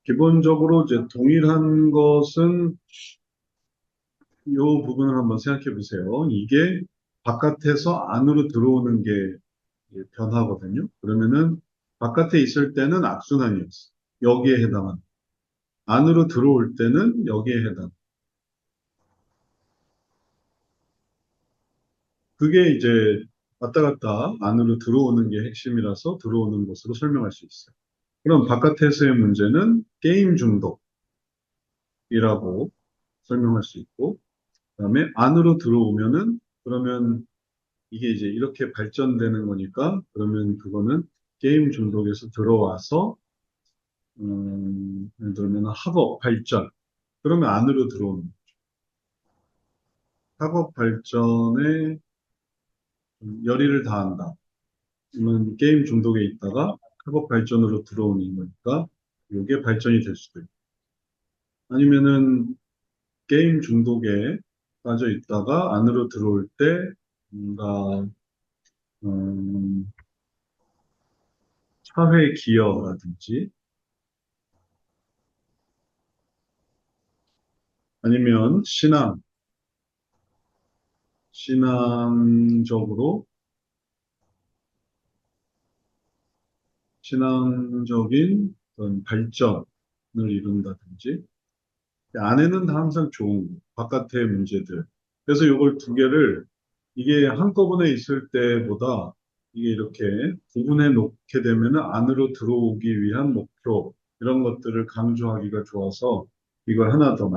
기본적으로 이제 동일한 것은 이 부분을 한번 생각해 보세요. 이게 바깥에서 안으로 들어오는 게 이제 변화거든요. 그러면은 바깥에 있을 때는 악순환이었어. 여기에 해당한. 안으로 들어올 때는 여기에 해당. 그게 이제 왔다 갔다 안으로 들어오는 게 핵심이라서 들어오는 것으로 설명할 수 있어요. 그럼 바깥에서의 문제는 게임 중독이라고 설명할 수 있고, 그다음에 안으로 들어오면은 그러면 이게 이제 이렇게 발전되는 거니까 그러면 그거는 게임 중독에서 들어와서 예를 들면 학업 발전 그러면 안으로 들어오는 거예요. 학업 발전에 열의를 다한다. 그러면 게임 중독에 있다가 학업 발전으로 들어오는 거니까 이게 발전이 될 수도 있고 아니면은 게임 중독에 빠져 있다가 안으로 들어올 때 뭔가 음, 사회 기여라든지 아니면 신앙적으로 신앙적인 어떤 발전을 이룬다든지 안에는 다 항상 좋은 거, 바깥의 문제들. 그래서 이걸 두 개를 이게 한꺼번에 있을 때보다 이게 이렇게 구분해 놓게 되면은 안으로 들어오기 위한 목표 이런 것들을 강조하기가 좋아서 이걸 하나 더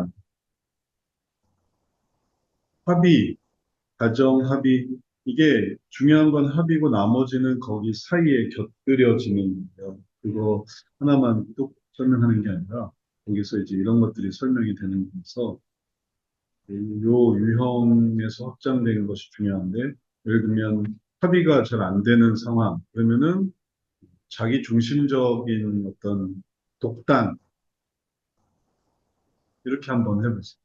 합의, 가정 합의 이게 중요한 건 합의고 나머지는 거기 사이에 곁들여지는 거예요. 그거 하나만 뚝 설명하는 게 아니라 거기서 이제 이런 것들이 설명이 되는 거라서 요 유형에서 확장되는 것이 중요한데, 예를 들면 합의가 잘 안 되는 상황, 그러면은 자기 중심적인 어떤 독단, 이렇게 한번 해보세요.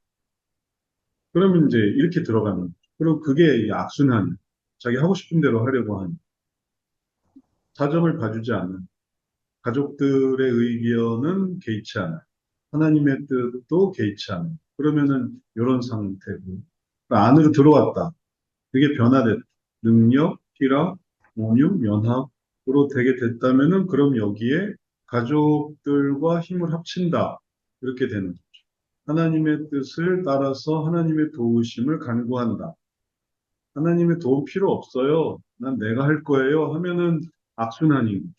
그러면 이제 이렇게 들어가는 거죠. 그리고 그게 이 악순환, 자기 하고 싶은 대로 하려고 하는, 사정을 봐주지 않는, 가족들의 의견은 개의치 않아요. 하나님의 뜻도 개의치 않아요. 그러면은 이런 상태고, 그러니까 안으로 들어왔다. 그게 변화됐다. 능력, 희락, 온유, 연합으로 되게 됐다면은 그럼 여기에 가족들과 힘을 합친다. 이렇게 되는 거죠. 하나님의 뜻을 따라서 하나님의 도우심을 간구한다. 하나님의 도움 필요 없어요. 난 내가 할 거예요. 하면은 악순환인 거죠.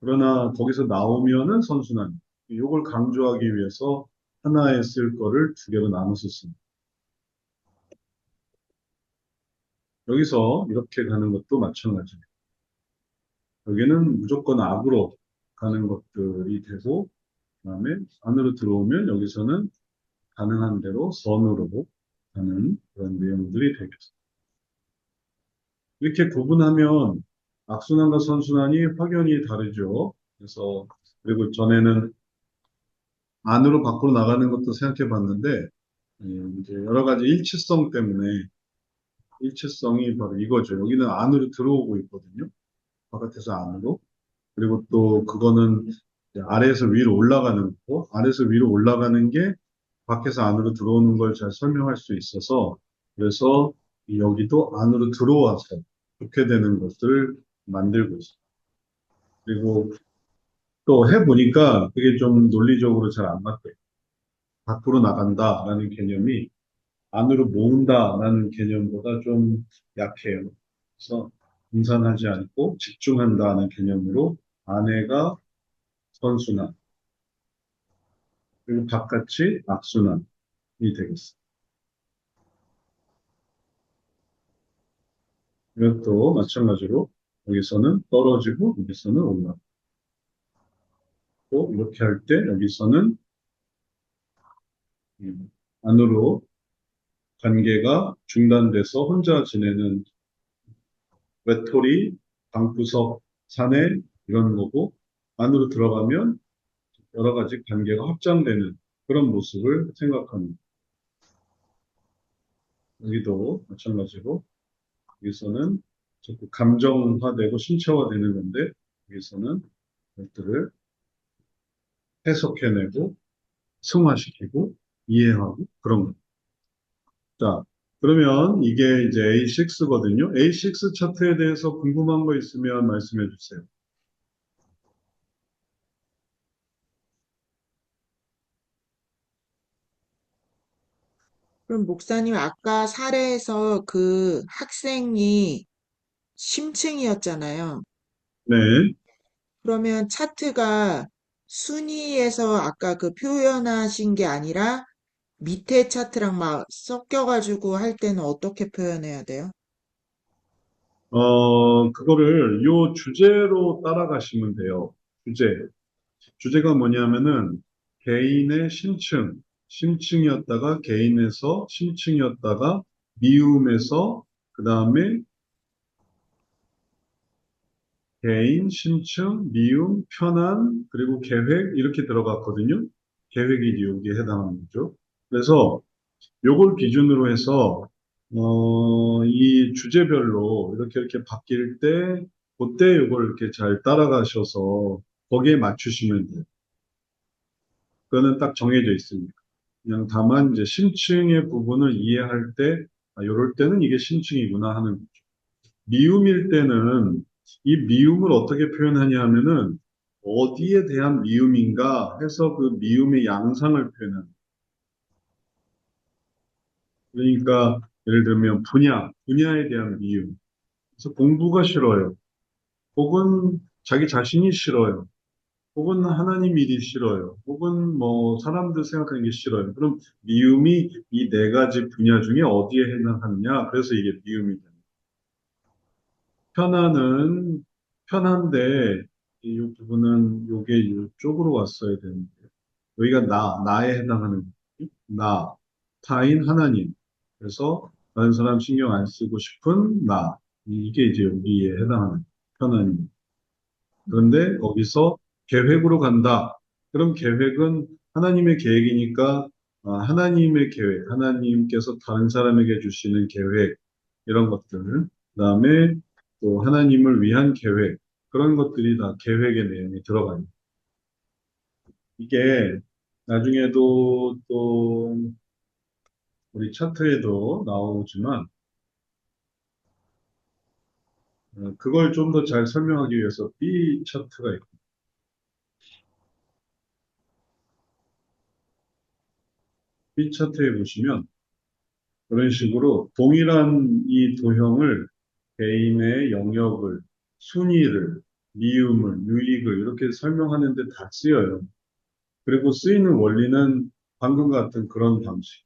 그러나 거기서 나오면은 선순환. 이걸 강조하기 위해서 하나에 쓸 거를 두 개로 나눠서 씁니다. 여기서 이렇게 가는 것도 마찬가지예요. 여기는 무조건 악으로 가는 것들이 되고, 그다음에 안으로 들어오면 여기서는 가능한 대로 선으로 가는 그런 내용들이 되겠습니다. 이렇게 구분하면 악순환과 선순환이 확연히 다르죠. 그래서 그리고 전에는 안으로 밖으로 나가는 것도 생각해 봤는데 이제 여러 가지 일치성 때문에 일치성이 바로 이거죠. 여기는 안으로 들어오고 있거든요. 바깥에서 안으로. 그리고 또 그거는 이제 아래에서 위로 올라가는 거고, 아래에서 위로 올라가는 게 밖에서 안으로 들어오는 걸 잘 설명할 수 있어서, 그래서 여기도 안으로 들어와서 좋게 되는 것을 만들고 있어요. 그리고 또 해보니까 그게 좀 논리적으로 잘 안 맞대요. 밖으로 나간다라는 개념이 안으로 모은다라는 개념보다 좀 약해요. 그래서 분산하지 않고 집중한다는 개념으로 안에가 선순환, 그리고 바깥이 악순환이 되겠습니다. 이것도 마찬가지로 여기서는 떨어지고 여기서는 올라가고 이렇게 할 때 여기서는 안으로 관계가 중단돼서 혼자 지내는 외톨이, 방구석, 사내 이런 거고 안으로 들어가면 여러 가지 관계가 확장되는 그런 모습을 생각합니다. 여기도 마찬가지로 여기서는 자꾸 감정화되고 신체화되는 건데 여기서는 것들을 해석해내고 승화시키고 이해하고 그런 거. 자, 그러면 이게 이제 A6거든요. A6 차트에 대해서 궁금한 거 있으면 말씀해 주세요. 그럼 목사님 아까 사례에서 그 학생이 심층이었잖아요. 네. 그러면 차트가 순위에서 아까 그 표현하신 게 아니라 밑에 차트랑 막 섞여가지고 할 때는 어떻게 표현해야 돼요? 그거를 요 주제로 따라가시면 돼요. 주제. 주제가 뭐냐면은 개인의 심층이었다가 개인에서 심층이었다가 미움에서 그 다음에 개인, 심층, 미움, 편안, 그리고 계획 이렇게 들어갔거든요. 계획이 여기에 해당하는 거죠. 그래서 요걸 기준으로 해서 이 주제별로 이렇게 바뀔 때 그때 요걸 이렇게 잘 따라가셔서 거기에 맞추시면 돼요. 그거는 딱 정해져 있습니다. 그냥 다만 이제 심층의 부분을 이해할 때, 아, 요럴 때는 이게 심층이구나 하는 거죠. 미움일 때는 이 미움을 어떻게 표현하냐 하면은 어디에 대한 미움인가 해서 그 미움의 양상을 표현하는 거예요. 그러니까 예를 들면 분야에 대한 미움. 그래서 공부가 싫어요. 혹은 자기 자신이 싫어요. 혹은 하나님 일이 싫어요. 혹은 뭐 사람들 생각하는 게 싫어요. 그럼 미움이 이 네 가지 분야 중에 어디에 해당하느냐? 그래서 이게 미움이 됩니다. 편안은 편한데 이 부분은 요게 이쪽으로 왔어야 되는데 여기가 나에 해당하는 나, 타인 하나님. 그래서 다른 사람 신경 안 쓰고 싶은 나. 이게 이제 여기에 해당하는 편안입니다. 그런데 거기서 계획으로 간다. 그럼 계획은 하나님의 계획이니까 하나님의 계획, 하나님께서 다른 사람에게 주시는 계획 이런 것들, 그다음에 또 하나님을 위한 계획 그런 것들이 다 계획의 내용이 들어가요. 이게 나중에도 또 우리 차트에도 나오지만 그걸 좀 더 잘 설명하기 위해서 B 차트가 있고 B 차트에 보시면 그런 식으로 동일한 이 도형을 개인의 영역을, 순위를, 미움을, 유익을 이렇게 설명하는 데 다 쓰여요. 그리고 쓰이는 원리는 방금 같은 그런 방식.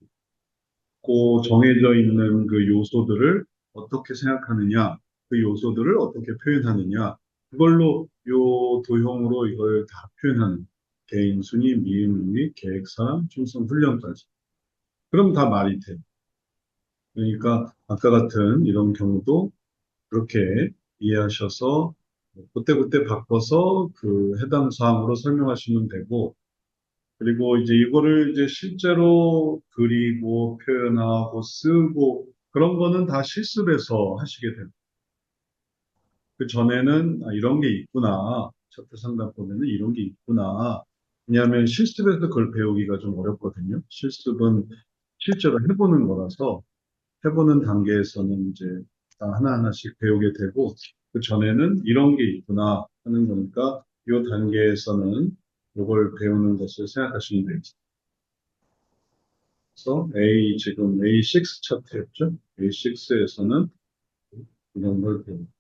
고 정해져 있는 그 요소들을 어떻게 생각하느냐, 그 요소들을 어떻게 표현하느냐, 그걸로 요 도형으로 이걸 다 표현하는 개인 순위, 미움, 유익, 계획, 사람, 충성, 훈련까지. 그럼 다 말이 돼. 그러니까 아까 같은 이런 경우도 그렇게 이해하셔서 그때그때 바꿔서 그 해당 사항으로 설명하시면 되고, 그리고 이제 이거를 이제 실제로 그리고 표현하고 쓰고 그런 거는 다 실습에서 하시게 됩니다. 그 전에는 이런 게 있구나. 차트 상담 보면은 이런 게 있구나. 왜냐하면 실습에서 그걸 배우기가 좀 어렵거든요. 실습은 실제로 해보는 거라서 해보는 단계에서는 이제 다 하나하나씩 배우게 되고, 그 전에는 이런 게 있구나 하는 거니까, 이 단계에서는 이걸 배우는 것을 생각하시면 되겠습니다. 그래서 지금 A6 차트였죠? A6에서는 이런 걸 배웁니다.